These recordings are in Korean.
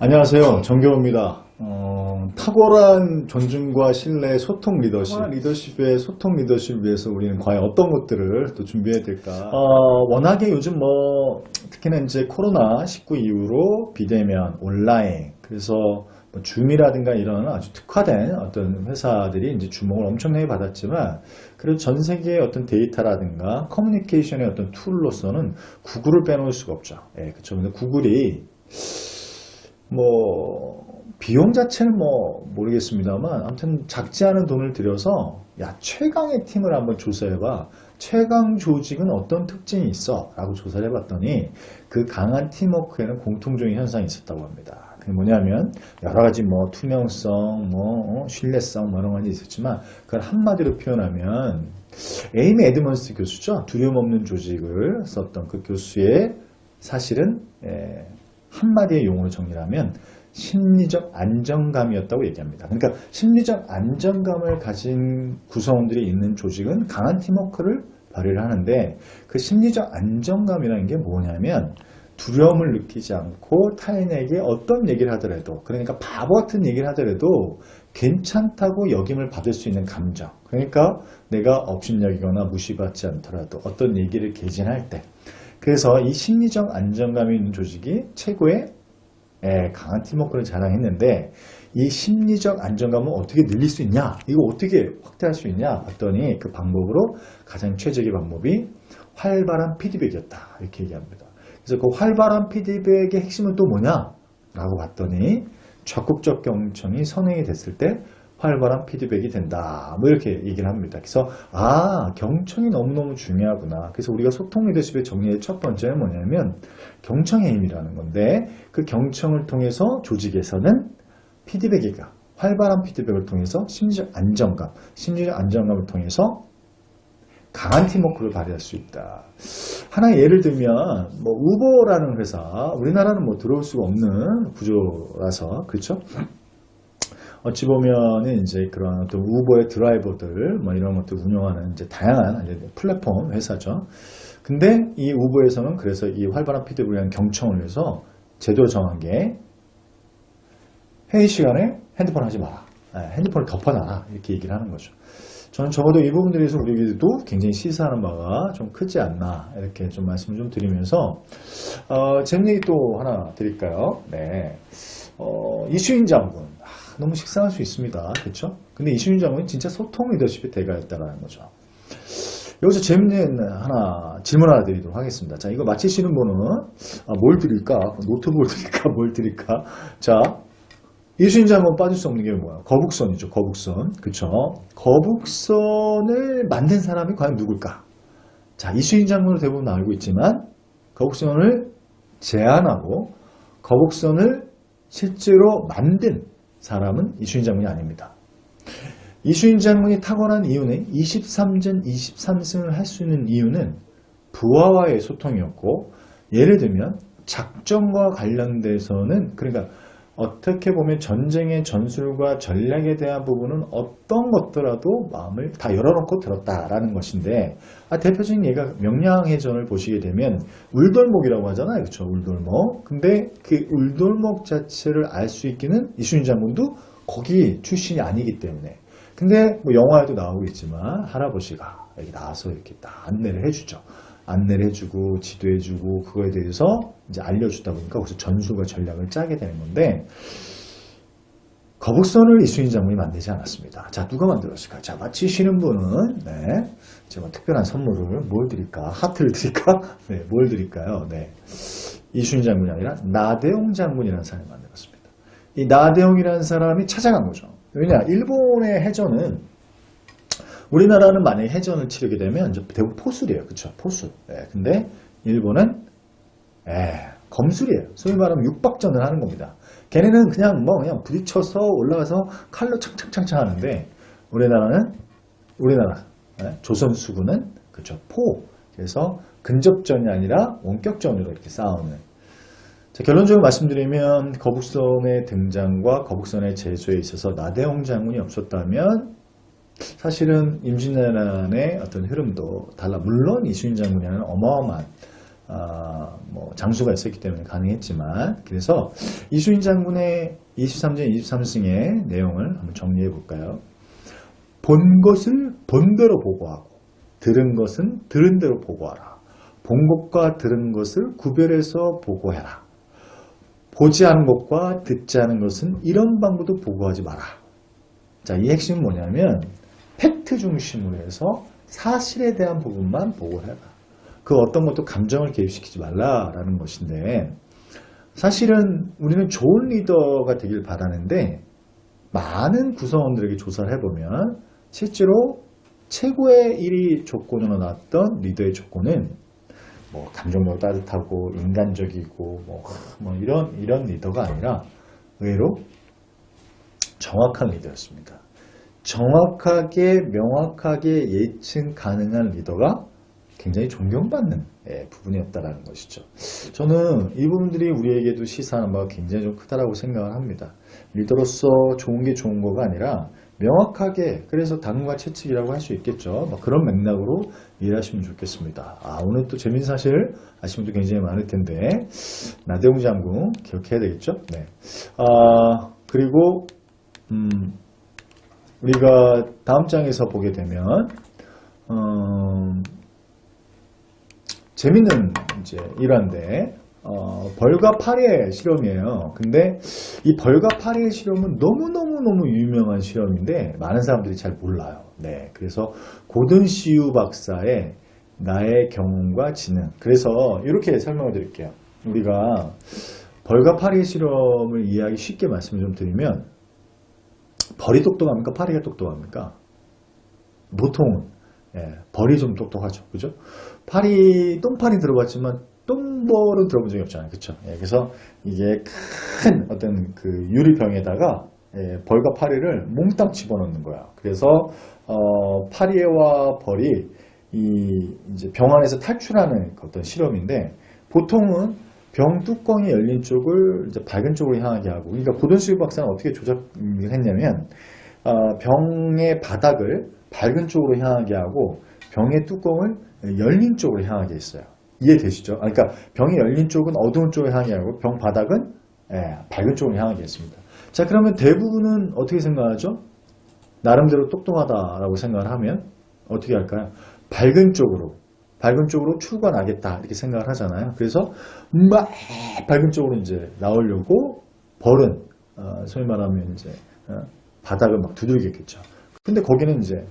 안녕하세요. 정겨우입니다. 탁월한 존중과 신뢰, 소통 리더십의 소통 리더십을 위해서 우리는 과연 어떤 것들을 또 준비해야 될까? 워낙에 요즘 특히나 이제 코로나19 이후로 비대면, 온라인, 그래서 줌이라든가 이런 아주 특화된 어떤 회사들이 이제 주목을 엄청나게 받았지만, 그래도 전 세계의 어떤 데이터라든가 커뮤니케이션의 어떤 툴로서는 구글을 빼놓을 수가 없죠. 예, 그렇죠. 근데 구글이 비용 자체는 모르겠습니다만, 아무튼 작지 않은 돈을 들여서, 최강의 팀을 한번 조사해봐. 최강 조직은 어떤 특징이 있어? 라고 조사를 해봤더니, 그 강한 팀워크에는 공통적인 현상이 있었다고 합니다. 그게 뭐냐면, 여러 가지 투명성, 신뢰성, 이런 가지 있었지만, 그걸 한마디로 표현하면, 에이미 에드먼스 교수죠? 두려움 없는 조직을 썼던 그 교수의 사실은, 한마디의 용어로 정리하면 심리적 안정감이었다고 얘기합니다. 그러니까 심리적 안정감을 가진 구성원들이 있는 조직은 강한 팀워크를 발휘를 하는데, 그 심리적 안정감이라는 게 뭐냐면 두려움을 느끼지 않고 타인에게 어떤 얘기를 하더라도, 그러니까 바보 같은 얘기를 하더라도 괜찮다고 여김을 받을 수 있는 감정, 그러니까 내가 업신여기거나 무시받지 않더라도 어떤 얘기를 개진할 때, 그래서 이 심리적 안정감이 있는 조직이 최고의 강한 팀워크를 자랑했는데, 이 심리적 안정감을 어떻게 늘릴 수 있냐, 이거 어떻게 확대할 수 있냐 봤더니, 그 방법으로 가장 최적의 방법이 활발한 피드백이었다, 이렇게 얘기합니다. 그래서 그 활발한 피드백의 핵심은 또 뭐냐 라고 봤더니, 적극적 경청이 선행이 됐을 때 활발한 피드백이 된다, 이렇게 얘기를 합니다. 그래서 경청이 너무너무 중요하구나. 그래서 우리가 소통 리더십의 정리의 첫 번째는 뭐냐면 경청의 힘이라는 건데, 그 경청을 통해서 조직에서는 피드백이가 활발한 피드백을 통해서 심리적 안정감을 통해서 강한 팀워크를 발휘할 수 있다. 하나의 예를 들면 우버라는 회사, 우리나라는 들어올 수가 없는 구조라서 그렇죠? 어찌 보면은 이제 그런 어떤 우버의 드라이버들 이런 것들 운영하는 이제 다양한 플랫폼 회사죠. 근데 이 우버에서는 그래서 이 활발한 피드백을 위한 경청을 위해서 제도를 정한 게, 회의 시간에 핸드폰 하지 마라, 핸드폰을 덮어놔라, 이렇게 얘기를 하는 거죠. 저는 적어도 이 부분들에서 우리에게도 굉장히 시사하는 바가 좀 크지 않나, 이렇게 좀 말씀을 좀 드리면서 재밌는 얘기 또 하나 드릴까요? 네. 이수인 장군, 너무 식상할 수 있습니다. 그렇죠? 근데 이수인 장군이 진짜 소통 리더십의 대가였다라는 거죠. 여기서 재밌는 질문 하나 드리도록 하겠습니다. 자, 이거 맞히시는 분은 뭘 드릴까? 노트북을 드릴까? 뭘 드릴까? 자, 이수인 장군 빠질 수 없는 게 뭐야? 거북선이죠. 거북선. 그쵸? 거북선을 만든 사람이 과연 누굴까? 자, 이수인 장군을 대부분 알고 있지만, 거북선을 제안하고 거북선을 실제로 만든 사람은 이수인 장군이 아닙니다. 이수인 장군이 탁월한 이유는 23전 23승을 할 수 있는 이유는 부하와의 소통이었고, 예를 들면 작전과 관련돼서는, 그러니까 어떻게 보면 전쟁의 전술과 전략에 대한 부분은 어떤 것더라도 마음을 다 열어놓고 들었다라는 것인데, 대표적인 예가 명량해전을 보시게 되면 울돌목이라고 하잖아요. 그렇죠? 울돌목. 근데 그 울돌목 자체를 알 수 있기는 이수인 장군도 거기 출신이 아니기 때문에. 근데 영화에도 나오고 있지만 할아버지가 여기 나와서 이렇게 딱 안내를 해주죠. 안내를 해주고 지도해주고 그거에 대해서 이제 알려주다 보니까 거기서 전술과 전략을 짜게 되는 건데, 거북선을 이수인 장군이 만들지 않았습니다. 자, 누가 만들었을까? 자, 맞히시는 분은 제가 특별한 선물을 뭘 드릴까? 하트를 드릴까? 네, 뭘 드릴까요? 네, 이수인 장군이 아니라 나대용 장군이라는 사람이 만들었습니다. 이 나대용이라는 사람이 찾아간 거죠. 왜냐, 일본의 해전은, 우리나라는 만약에 해전을 치르게 되면 대부분 포술이에요. 그쵸? 포술. 근데 일본은 검술이에요. 소위 말하면 육박전을 하는 겁니다. 걔네는 그냥 부딪혀서 올라가서 칼로 창창창창 하는데, 우리나라 조선수군은 그쵸? 그래서 근접전이 아니라 원격전으로 이렇게 싸우는. 자, 결론적으로 말씀드리면 거북선의 등장과 거북선의 제조에 있어서 나대용 장군이 없었다면 사실은 임진왜란의 어떤 흐름도 달라. 물론 이수인 장군이라는 어마어마한 뭐 장수가 있었기 때문에 가능했지만, 그래서 이수인 장군의 23전 23승의 내용을 한번 정리해 볼까요? 본 것을 본 대로 보고하고 들은 것은 들은 대로 보고하라. 본 것과 들은 것을 구별해서 보고해라. 보지 않은 것과 듣지 않은 것은 이런 방구도 보고하지 마라. 자, 이 핵심은 뭐냐면 팩트 중심으로 해서 사실에 대한 부분만 보고해라. 그 어떤 것도 감정을 개입시키지 말라라는 것인데, 사실은 우리는 좋은 리더가 되길 바라는데 많은 구성원들에게 조사를 해보면 실제로 최고의 1위 조건으로 나왔던 리더의 조건은 뭐 감정적으로 따뜻하고 인간적이고 뭐 이런 리더가 아니라 의외로 정확한 리더였습니다. 정확하게 명확하게 예측 가능한 리더가 굉장히 존경받는 부분이었다라는 것이죠. 저는 이 부분들이 우리에게도 시사하는 바가 굉장히 좀 크다라고 생각을 합니다. 리더로서 좋은 게 좋은 거가 아니라 명확하게, 그래서 당과 채찍이라고 할 수 있겠죠. 그런 맥락으로 이해하시면 좋겠습니다. 오늘 또 재밌는 사실 아시는 분도 굉장히 많을 텐데 나대웅 장군 기억해야 되겠죠. 네. 그리고 우리가 다음 장에서 보게 되면 재밌는 이제 일화인데 벌과 파리의 실험이에요. 근데 이 벌과 파리의 실험은 너무 유명한 실험인데 많은 사람들이 잘 몰라요. 네, 그래서 고든 시우 박사의 나의 경험과 지능. 그래서 이렇게 설명을 드릴게요. 우리가 벌과 파리의 실험을 이해하기 쉽게 말씀을 좀 드리면, 벌이 똑똑합니까? 파리가 똑똑합니까? 보통은 벌이 좀 똑똑하죠. 그죠? 똥파리 들어봤지만 똥벌은 들어본 적이 없잖아요. 그쵸? 그래서 이게 큰 어떤 그 유리병에다가 벌과 파리를 몽땅 집어넣는 거야. 그래서 파리와 벌이 이제 병 안에서 탈출하는 어떤 실험인데, 보통은 병 뚜껑이 열린 쪽을 이제 밝은 쪽으로 향하게 하고, 그러니까 고든스유 박사는 어떻게 조작했냐면 병의 바닥을 밝은 쪽으로 향하게 하고 병의 뚜껑을 열린 쪽으로 향하게 했어요. 이해되시죠? 그러니까 병이 열린 쪽은 어두운 쪽으로 향하게 하고 병 바닥은 밝은 쪽으로 향하게 했습니다. 자, 그러면 대부분은 어떻게 생각하죠? 나름대로 똑똑하다라고 생각을 하면 어떻게 할까요? 밝은 쪽으로 출구나겠다 이렇게 생각을 하잖아요. 그래서 막 밝은 쪽으로 이제 나오려고 벌은 소위 말하면 이제 바닥을 막 두들겼겠죠. 근데 거기는 이제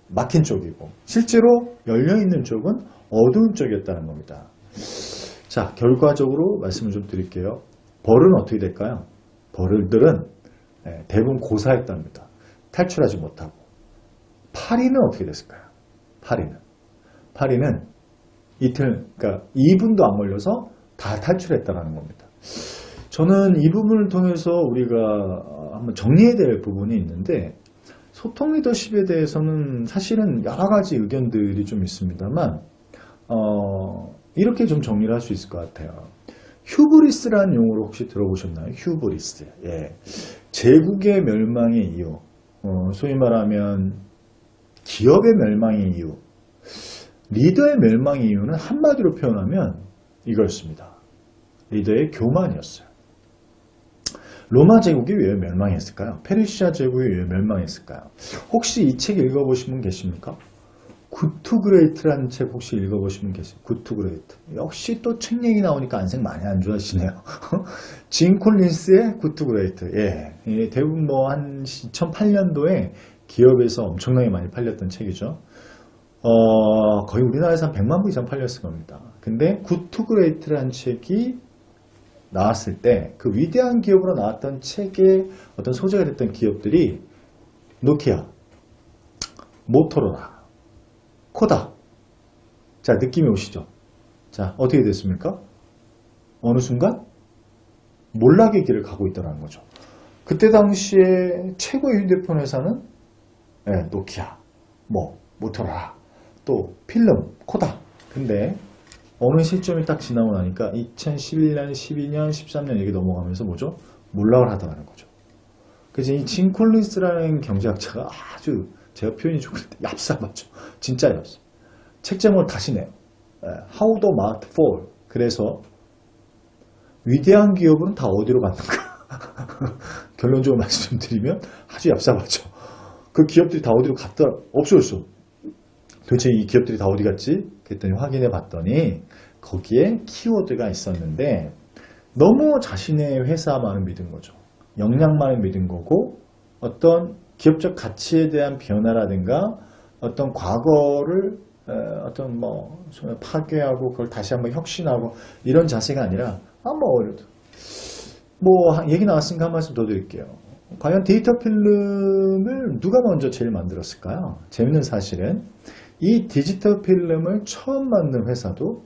막힌 쪽이고 실제로 열려있는 쪽은 어두운 쪽이었다는 겁니다. 자, 결과적으로 말씀을 좀 드릴게요. 벌은 어떻게 될까요? 벌들은 대부분 고사했답니다. 탈출하지 못하고. 파리는 어떻게 됐을까요? 파리는 그러니까 2분도 안 걸려서 다 탈출했다는 겁니다. 저는 이 부분을 통해서 우리가 한번 정리해야 될 부분이 있는데, 소통 리더십에 대해서는 사실은 여러 가지 의견들이 좀 있습니다만 이렇게 좀 정리를 할 수 있을 것 같아요. 휴브리스라는 용어를 혹시 들어보셨나요? 휴브리스. 제국의 멸망의 이유, 소위 말하면 기업의 멸망의 이유, 리더의 멸망의 이유는 한마디로 표현하면 이거였습니다. 리더의 교만이었어요. 로마 제국이 왜 멸망했을까요? 페르시아 제국이 왜 멸망했을까요? 혹시 이 책 읽어보신 분 계십니까? 굿 투 그레이트라는 책 혹시 읽어보신 분 계세요? 굿 투 그레이트. 역시 또 책 얘기 나오니까 안색 많이 안 좋아하시네요. 진 콜린스의 굿 투 그레이트. 대부분 뭐 한 2008년도에 기업에서 엄청나게 많이 팔렸던 책이죠. 거의 우리나라에서 한 100만 부 이상 팔렸을 겁니다. 근데 굿 투 그레이트라는 책이 나왔을 때 그 위대한 기업으로 나왔던 책의 어떤 소재가 됐던 기업들이 노키아, 모토로라, 코다. 자, 느낌이 오시죠? 자, 어떻게 됐습니까? 어느 순간 몰락의 길을 가고 있더라는 거죠. 그때 당시에 최고의 휴대폰 회사는 노키아, 모토로라, 또 필름, 코다. 근데 어느 시점이 딱 지나고 나니까 2011년, 12년, 13년 이렇게 넘어가면서 뭐죠? 몰락을 하더라는 거죠. 그래서 이 진 콜린스라는 경제학자가 아주, 제가 표현이 좀 그럴 때 얍삽하죠. 진짜 얍삽. 책 제목을 다시 내요. How the Market Fall. 그래서 위대한 기업은 다 어디로 갔는가? 결론적으로 말씀드리면 아주 얍삽하죠. 그 기업들이 다 어디로 갔다 없어졌어. 도대체 이 기업들이 다 어디 갔지? 그랬더니 확인해 봤더니 거기에 키워드가 있었는데 너무 자신의 회사만을 믿은 거죠. 역량만을 믿은 거고 어떤 기업적 가치에 대한 변화라든가 어떤 과거를 어떤 뭐 파괴하고 그걸 다시 한번 혁신하고 이런 자세가 아니라 얘기 나왔으니까 한 말씀 더 드릴게요. 과연 데이터 필름을 누가 먼저 제일 만들었을까요? 재밌는 사실은 이 디지털 필름을 처음 만든 회사도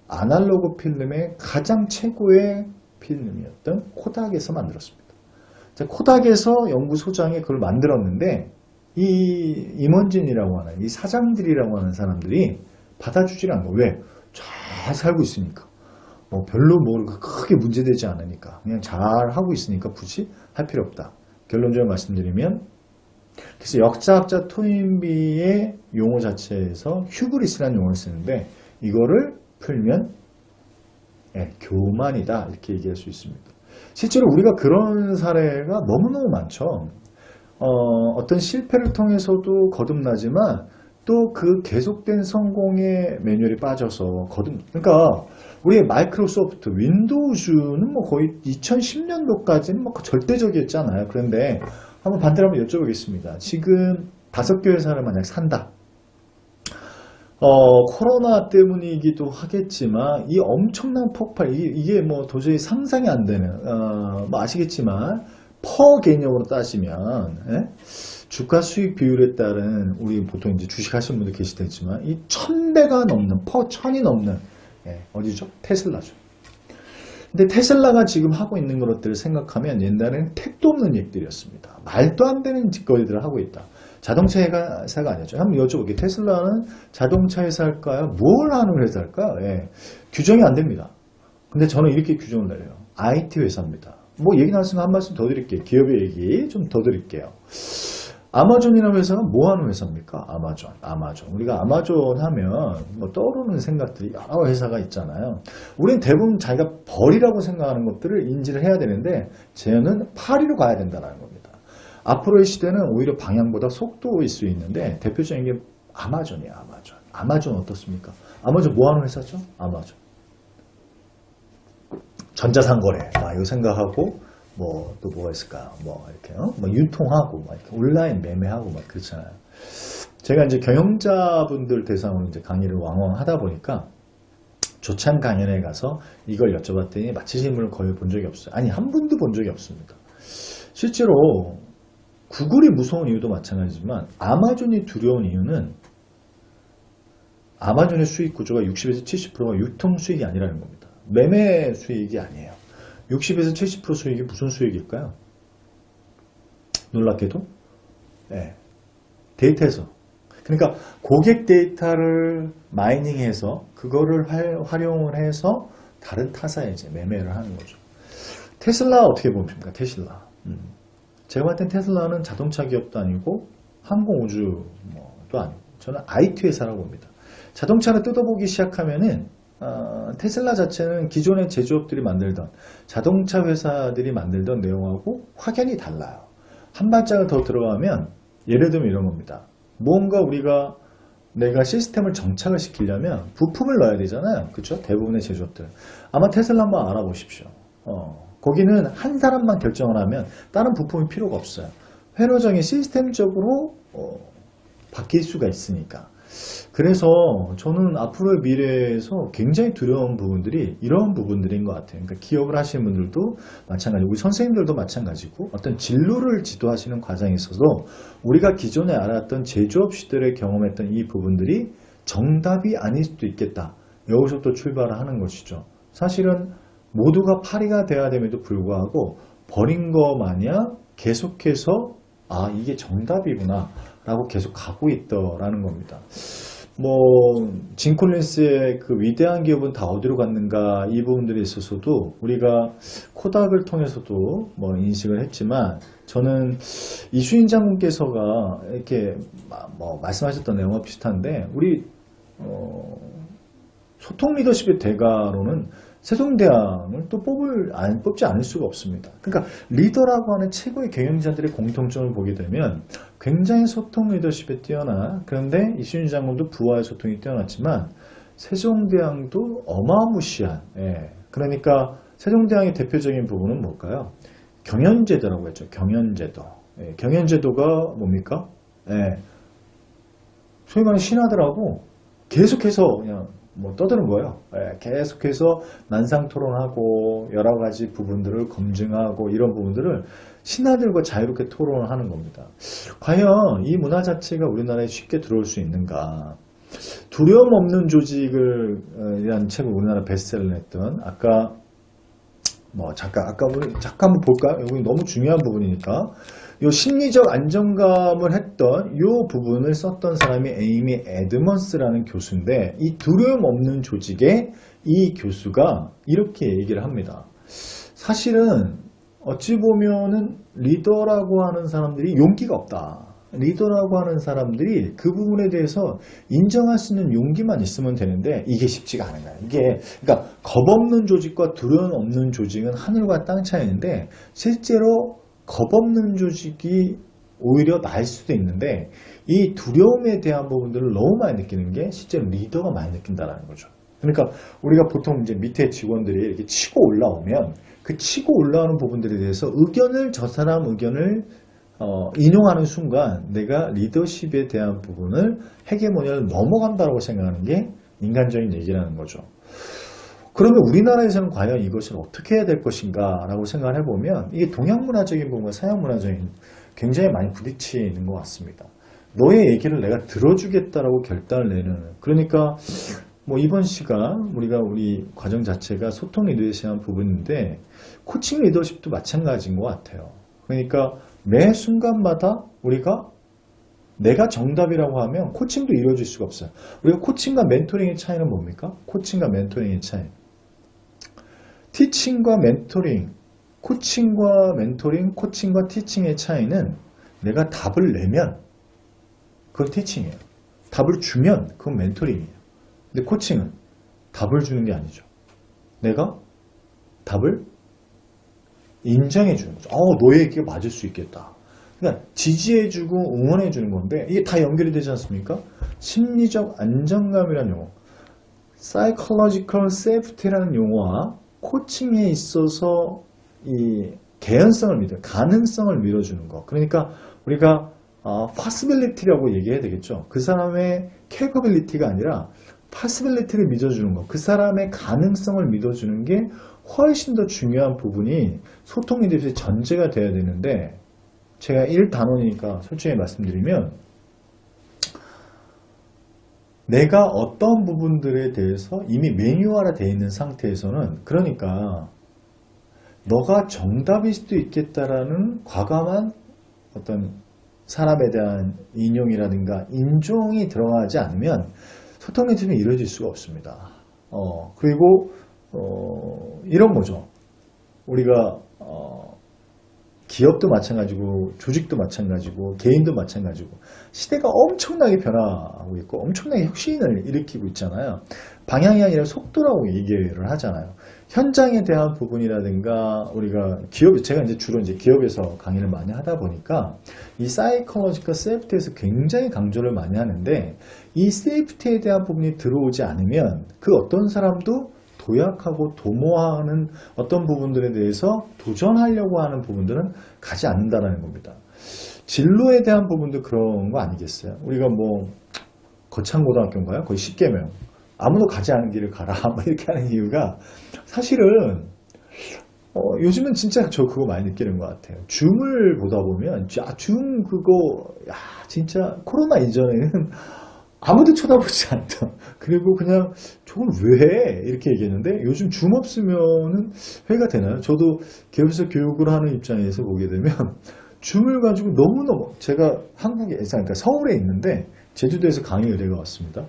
아날로그 필름의 가장 최고의 필름이었던 코닥에서 만들었습니다. 코닥에서 연구소장이 그걸 만들었는데 이 임원진이라고 하는 이 사장들이라고 하는 사람들이 받아주질 않고 왜? 잘 살고 있으니까 별로 크게 문제되지 않으니까 그냥 잘 하고 있으니까 굳이 할 필요 없다. 결론적으로 말씀드리면 그래서 역사학자 토인비의 용어 자체에서 휴브리스라는 용어를 쓰는데 이거를 풀면 교만이다 이렇게 얘기할 수 있습니다. 실제로 우리가 그런 사례가 너무너무 많죠. 어떤 실패를 통해서도 거듭나지만 또 그 계속된 성공의 매뉴얼이 빠져서 그러니까 우리 마이크로소프트 윈도우즈는 거의 2010년도까지는 절대적이었잖아요. 그런데 한번 반대로 한번 여쭤보겠습니다. 지금 5개 회사를 만약 산다. 코로나 때문이기도 하겠지만 이 엄청난 폭발 이게 도저히 상상이 안 되는 아시겠지만 퍼 개념으로 따지면 주가 수익 비율에 따른 우리 보통 이제 주식 하시는 분들 계실 테지만 이 1000배가 넘는 퍼 1000이 넘는 어디죠? 테슬라죠. 근데 테슬라가 지금 하고 있는 것들을 생각하면 옛날에는 택도 없는 얘기들이었습니다. 말도 안 되는 짓거리들을 하고 있다. 자동차 회사가 아니었죠. 한번 여쭤볼게요. 테슬라는 자동차 회사일까요? 뭘 하는 회사일까요? 규정이 안 됩니다. 근데 저는 이렇게 규정을 내려요. IT 회사입니다. 얘기 나왔으면 한 말씀 더 드릴게요. 기업의 얘기 좀 더 드릴게요. 아마존이라는 회사가 뭐 하는 회사입니까? 아마존. 우리가 아마존 하면 떠오르는 생각들이 여러 회사가 있잖아요. 우리는 대부분 자기가 벌이라고 생각하는 것들을 인지를 해야 되는데 쟤는 파리로 가야 된다는 겁니다. 앞으로의 시대는 오히려 방향보다 속도일 수 있는데 대표적인 게 아마존이에요. 아마존 어떻습니까? 아마존 뭐 하는 회사죠? 아마존. 전자상거래 이거 생각하고 또 뭐가 있을까요? 이렇게 유통하고 이렇게 온라인 매매하고 그렇잖아요. 제가 이제 경영자분들 대상으로 이제 강의를 왕왕 하다 보니까 조찬 강연에 가서 이걸 여쭤봤더니 맞히신 분을 거의 본 적이 없어요. 아니 한 분도 본 적이 없습니다. 실제로 구글이 무서운 이유도 마찬가지지만 아마존이 두려운 이유는 아마존의 수익 구조가 60에서 70%가 유통 수익이 아니라는 겁니다. 매매 수익이 아니에요. 60에서 70% 수익이 무슨 수익일까요? 놀랍게도 데이터에서 그러니까 고객 데이터를 마이닝해서 그거를 활용을 해서 다른 타사에 이제 매매를 하는 거죠. 테슬라 어떻게 보십니까? 테슬라 제가 봤을 땐 테슬라는 자동차 기업도 아니고 항공우주도 아니고 저는 IT 회사라고 봅니다. 자동차를 뜯어보기 시작하면은 테슬라 자체는 기존의 제조업들이 만들던 자동차 회사들이 만들던 내용하고 확연히 달라요. 한 발짝을 더 들어가면 예를 들면 이런 겁니다. 뭔가 내가 시스템을 정착을 시키려면 부품을 넣어야 되잖아요. 그렇죠? 대부분의 제조업들. 아마 테슬라 한번 알아보십시오. 거기는 한 사람만 결정을 하면 다른 부품이 필요가 없어요. 회로정이 시스템적으로 바뀔 수가 있으니까. 그래서 저는 앞으로의 미래에서 굉장히 두려운 부분들이 이런 부분들인 것 같아요. 그러니까 기업을 하시는 분들도 마찬가지고 우리 선생님들도 마찬가지고 어떤 진로를 지도하시는 과정에 있어서 우리가 기존에 알았던 제조업 시대를 경험했던 이 부분들이 정답이 아닐 수도 있겠다. 여기서부터 출발을 하는 것이죠. 사실은 모두가 파리가 돼야 됨에도 불구하고 버린 거 마냥 계속해서 이게 정답이구나 라고 계속 가고 있더라는 겁니다. 진 콜린스의 그 위대한 기업은 다 어디로 갔는가 이 부분들에 있어서도 우리가 코닥을 통해서도 인식을 했지만 저는 이수인 장군께서가 이렇게 말씀하셨던 내용과 비슷한데 우리 소통 리더십의 대가로는 세종대왕을 또 뽑지 않을 수가 없습니다. 그러니까 리더라고 하는 최고의 경영자들의 공통점을 보게 되면 굉장히 소통 리더십에 뛰어나, 그런데 이순신 장군도 부하의 소통이 뛰어났지만 세종대왕도 어마무시한, 그러니까 세종대왕의 대표적인 부분은 뭘까요? 경연제도라고 했죠. 경연제도. 경연제도가 뭡니까? 소위 말하는 신하들하고 계속해서 그냥 뭐 떠드는 거예요. 계속해서 난상토론하고 여러 가지 부분들을 검증하고 이런 부분들을 신하들과 자유롭게 토론을 하는 겁니다. 과연 이 문화 자체가 우리나라에 쉽게 들어올 수 있는가? 두려움 없는 조직을 이란 책을 우리나라 베스트셀러 했던 아까 우리 잠깐 한번 볼까요? 여기 너무 중요한 부분이니까. 요 심리적 안정감을 했던 요 부분을 썼던 사람이 에이미 에드먼스라는 교수인데, 이 두려움 없는 조직의 이 교수가 이렇게 얘기를 합니다. 사실은 어찌 보면은 리더라고 하는 사람들이 용기가 없다. 리더라고 하는 사람들이 그 부분에 대해서 인정할 수 있는 용기만 있으면 되는데 이게 쉽지가 않은 거야. 그러니까 겁 없는 조직과 두려움 없는 조직은 하늘과 땅 차이인데, 실제로 겁 없는 조직이 오히려 나을 수도 있는데, 이 두려움에 대한 부분들을 너무 많이 느끼는 게 실제로 리더가 많이 느낀다는 거죠. 그러니까 우리가 보통 이제 밑에 직원들이 이렇게 치고 올라오면 그 치고 올라오는 부분들에 대해서 저 사람 의견을 인용하는 순간 내가 리더십에 대한 부분을 헤게모니를 넘어간다고 생각하는 게 인간적인 얘기라는 거죠. 그러면 우리나라에서는 과연 이것을 어떻게 해야 될 것인가 라고 생각을 해보면 이게 동양 문화적인 부분과 서양 문화적인 굉장히 많이 부딪히는 것 같습니다. 너의 얘기를 내가 들어주겠다라고 결단을 내는, 그러니까 뭐 이번 시간 우리 과정 자체가 소통 리더십에 대한 부분인데 코칭 리더십도 마찬가지인 것 같아요. 그러니까 매 순간마다 내가 정답이라고 하면 코칭도 이루어질 수가 없어요. 우리가 코칭과 멘토링의 차이는 뭡니까? 코칭과 멘토링의 차이. 티칭과 멘토링, 코칭과 멘토링, 코칭과 티칭의 차이는 내가 답을 내면 그건 티칭이에요. 답을 주면 그건 멘토링이에요. 근데 코칭은 답을 주는 게 아니죠. 내가 답을 인정해 주는 거죠. 너의 얘기가 맞을 수 있겠다. 그러니까 지지해주고 응원해주는 건데 이게 다 연결이 되지 않습니까? 심리적 안정감이라는 용어, psychological safety라는 용어와 코칭에 있어서 이 개연성을 가능성을 밀어주는 거. 그러니까 우리가 possibility라고 얘기해야 되겠죠. 그 사람의 capability가 아니라 possibility를 믿어주는 거. 그 사람의 가능성을 믿어주는 게 훨씬 더 중요한 부분이 소통 리더십의 전제가 돼야 되는데, 제가 1단원이니까 솔직히 말씀드리면 내가 어떤 부분들에 대해서 이미 매뉴얼화 되어 있는 상태에서는, 그러니까 너가 정답일 수도 있겠다라는 과감한 어떤 사람에 대한 인용이라든가 인종이 들어가지 않으면 소통 리더십이 이루어질 수가 없습니다. 그리고 이런 거죠. 우리가 기업도 마찬가지고 조직도 마찬가지고 개인도 마찬가지고 시대가 엄청나게 변화하고 있고 엄청나게 혁신을 일으키고 있잖아요. 방향이 아니라 속도라고 얘기를 하잖아요. 현장에 대한 부분이라든가 우리가 제가 주로 기업에서 강의를 많이 하다 보니까 이 사이코로지컬 세이프티에서 굉장히 강조를 많이 하는데, 이 세이프티에 대한 부분이 들어오지 않으면 그 어떤 사람도 도약하고 도모하는 어떤 부분들에 대해서 도전하려고 하는 부분들은 가지 않는다는 겁니다. 진로에 대한 부분도 그런 거 아니겠어요? 우리가 거창고등학교인가요? 거의 10개명. 아무도 가지 않은 길을 가라. 이렇게 하는 이유가 사실은 요즘은 진짜 저 그거 많이 느끼는 것 같아요. 줌을 보다 보면 줌 그거 진짜 코로나 이전에는 아무도 쳐다보지 않다. 그리고 그냥 저걸 왜 해? 이렇게 얘기했는데 요즘 줌 없으면은 회의가 되나요? 저도 기업에서 교육을 하는 입장에서 보게 되면 줌을 가지고 너무너무, 제가 그러니까 서울에 있는데 제주도에서 강의 의뢰가 왔습니다.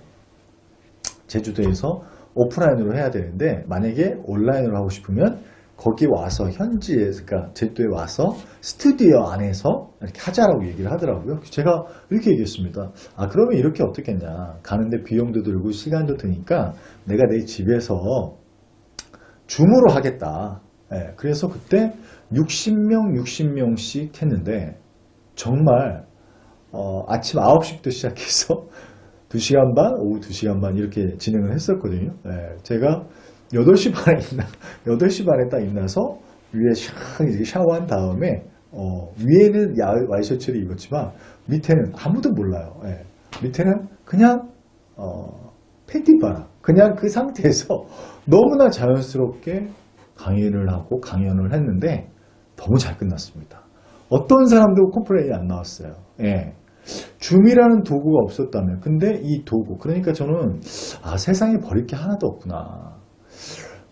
제주도에서 오프라인으로 해야 되는데 만약에 온라인으로 하고 싶으면 거기 와서 현지에, 그러니까 제주도에 와서 스튜디오 안에서 이렇게 하자라고 얘기를 하더라고요. 제가 이렇게 얘기했습니다. 아, 그러면 이렇게 어떻겠냐. 가는데 비용도 들고 시간도 드니까 내가 내 집에서 줌으로 하겠다. 예, 그래서 그때 60명씩 했는데 정말 아침 9시부터 시작해서 2시간 반, 오후 2시간 반 이렇게 진행을 했었거든요. 예, 제가 8시 반에 8시 반에 딱 일어나서 위에 이렇게 샤워한 다음에 위에는 와이셔츠를 입었지만 밑에는 아무도 몰라요. 예, 밑에는 그냥 팬티바라 그냥 그 상태에서 너무나 자연스럽게 강의를 하고 강연을 했는데 너무 잘 끝났습니다. 어떤 사람도 컴플레인이 안 나왔어요. 예. 줌이라는 도구가 없었다면, 근데 이 도구, 그러니까 저는 세상에 버릴 게 하나도 없구나.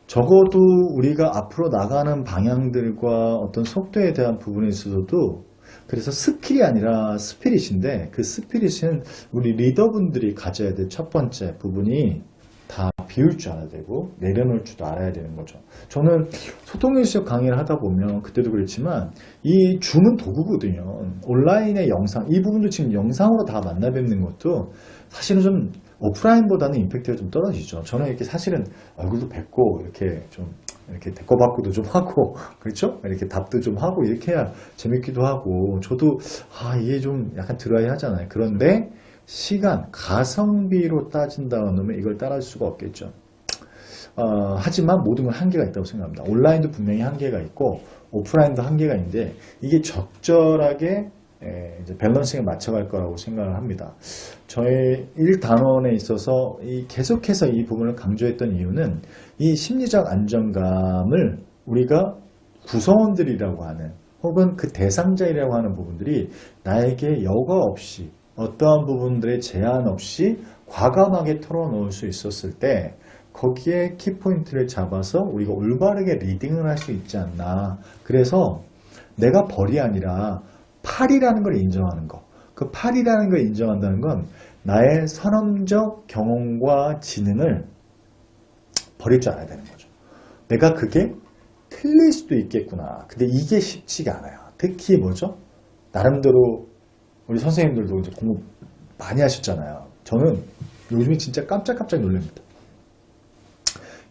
적어도 우리가 앞으로 나가는 방향들과 어떤 속도에 대한 부분에 있어서도, 그래서 스킬이 아니라 스피릿인데, 그 스피릿은 우리 리더분들이 가져야 될 첫 번째 부분이 다 비울 줄 알아야 되고 내려놓을 줄도 알아야 되는 거죠. 저는 소통일시적 강의를 하다 보면 그때도 그랬지만 이 줌은 도구거든요. 온라인의 영상, 이 부분도 지금 영상으로 다 만나 뵙는 것도 사실은 좀 오프라인보다는 임팩트가 좀 떨어지죠. 저는 이렇게 사실은 얼굴도 뵙고 이렇게 좀 이렇게 대꿔받고도 좀 하고 그렇죠? 이렇게 답도 좀 하고 이렇게 해야 재밌기도 하고 저도 이게 좀 약간 드라이 하잖아요. 그런데 시간, 가성비로 따진다면 이걸 따라할 수가 없겠죠. 하지만 모든 건 한계가 있다고 생각합니다. 온라인도 분명히 한계가 있고 오프라인도 한계가 있는데 이게 적절하게 이제 밸런싱을 맞춰갈 거라고 생각을 합니다. 저의 1단원에 있어서 계속해서 이 부분을 강조했던 이유는 이 심리적 안정감을 우리가 구성원들이라고 하는 혹은 그 대상자이라고 하는 부분들이 나에게 여과 없이 어떠한 부분들의 제한 없이 과감하게 털어놓을 수 있었을 때 거기에 키포인트를 잡아서 우리가 올바르게 리딩을 할 수 있지 않나. 그래서 내가 벌이 아니라 팔이라는 걸 인정하는 거. 그 팔이라는 걸 인정한다는 건 나의 선험적 경험과 지능을 버릴 줄 알아야 되는 거죠. 내가 그게 틀릴 수도 있겠구나. 근데 이게 쉽지가 않아요. 특히 뭐죠? 나름대로 우리 선생님들도 이제 공부 많이 하셨잖아요. 저는 요즘에 진짜 깜짝깜짝 놀랍니다.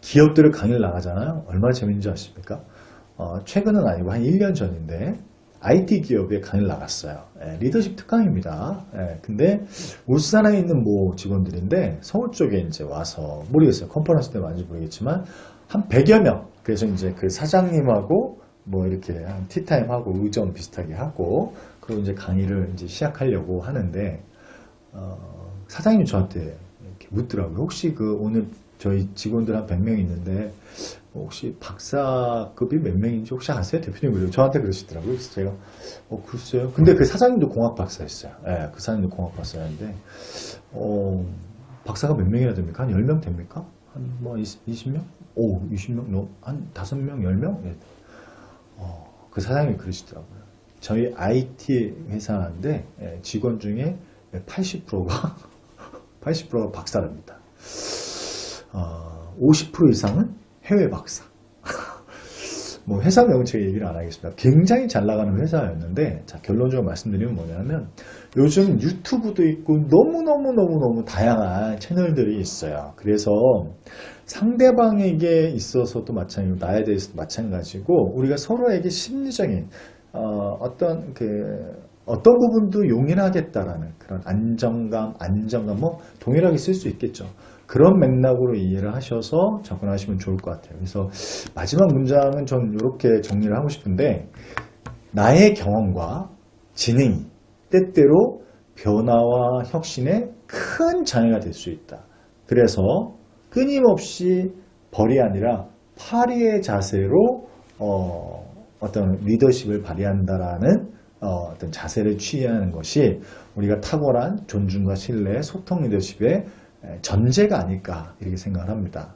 기업들을 강의를 나가잖아요. 얼마나 재밌는지 아십니까? 최근은 아니고 한 1년 전인데 IT 기업에 강의를 나갔어요. 리더십 특강입니다. 근데 울산에 있는 모 직원들인데 서울 쪽에 이제 와서 모르겠어요. 컨퍼런스 때 많은지 모르겠지만 한 100여 명. 그래서 이제 그 사장님하고 뭐 이렇게 한 티타임하고 의전 비슷하게 하고 그리고 이제 강의를 이제 시작하려고 하는데 사장님이 저한테 이렇게 묻더라고요. 혹시 오늘 저희 직원들 한 100명 있는데 혹시 박사급이 몇 명인지 혹시 아세요? 대표님 그래요. 저한테 그러시더라고요. 그래서 제가 글쎄요. 근데 그 사장님도 공학 박사였어요. 그 사장님도 공학 박사였는데 박사가 몇 명이나 됩니까? 한 10명 됩니까? 한 뭐 20명? 20명? 한 5명, 10명? 그 사장님이 그러시더라고요. 저희 IT 회사인데 직원 중에 80%가 80%가 박사랍니다. 50% 이상은 해외 박사. 뭐 회사 명칭 얘기를 안 하겠습니다. 굉장히 잘 나가는 회사였는데 자, 결론적으로 말씀드리면 뭐냐면 요즘 유튜브도 있고 너무 다양한 채널들이 있어요. 그래서 상대방에게 있어서도 마찬가지고 나에 대해서도 마찬가지고 우리가 서로에게 심리적인 어떤 부분도 용인하겠다라는 그런 안정감 뭐 동일하게 쓸 수 있겠죠. 그런 맥락으로 이해를 하셔서 접근하시면 좋을 것 같아요. 그래서 마지막 문장은 전 이렇게 정리를 하고 싶은데 나의 경험과 지능이 때때로 변화와 혁신에 큰 장애가 될 수 있다. 그래서 끊임없이 벌이 아니라 파리의 자세로 어떤 리더십을 발휘한다라는 어떤 자세를 취하는 것이 우리가 탁월한 존중과 신뢰, 소통 리더십의 전제가 아닐까 이렇게 생각을 합니다.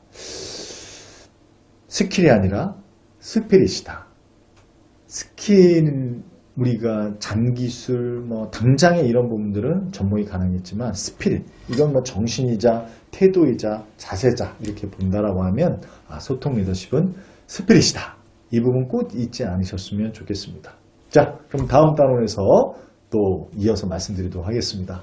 스킬이 아니라 스피릿이다. 스킬은 우리가 잔기술, 뭐 당장의 이런 부분들은 접목이 가능했지만 스피릿, 이건 뭐 정신이자 태도이자 자세자 이렇게 본다라고 하면 소통 리더십은 스피릿이다. 이 부분 꼭 잊지 않으셨으면 좋겠습니다. 자, 그럼 다음 단원에서 또 이어서 말씀드리도록 하겠습니다.